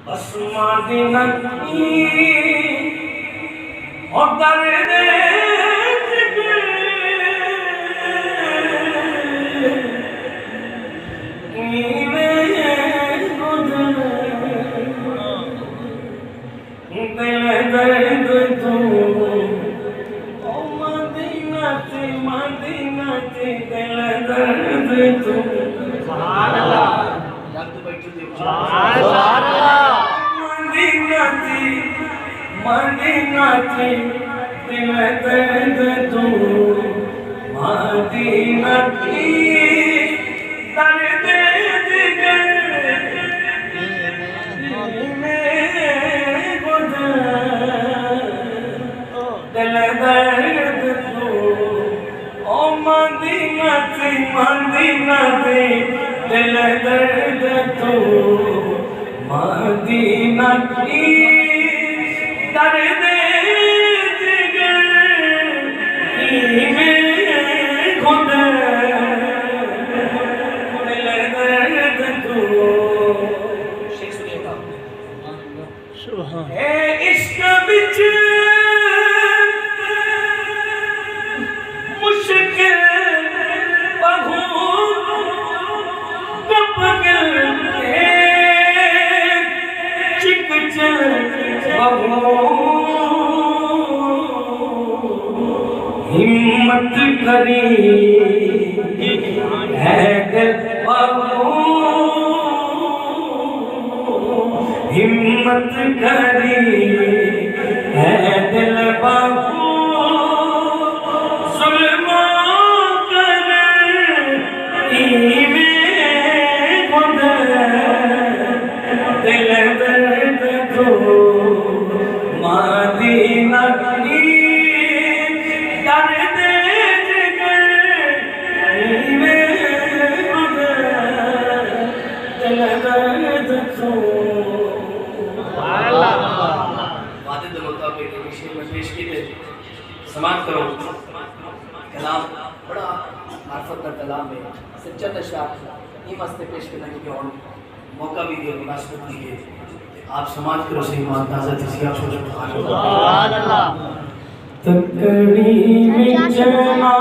असमादिनती और दर्द मदीनाती दिल दर्द तू मदीनाती दर्द जिगर में दिल दर्द तू ओ मदीनाती मदीनाती दिल दर्द तू मदीनाती दर्द जिगर में खुदा दिल दर्द तू शेख सुनिएगा सुभान ए इश्क बिच मुश्किल बहुत कपगल है चिक हिम्मत करी है दिल हिम्मत करी है दिल बाबू सुलमा कर दिल दर्द तो मदीना की दर्द जिगर में दिल दर्द तो वादे के मुताबिक विषय में पेश किए समाप्त करो कलाम बड़ा मार्फत का कलाम है सच्चा नशा ये मस्ते पेश करने के और मौका भी दिया मुनासिबत दी है आप समाज करो सही मान ताज़ा थी आप सोचो सुभान अल्लाह तकड़ी में जना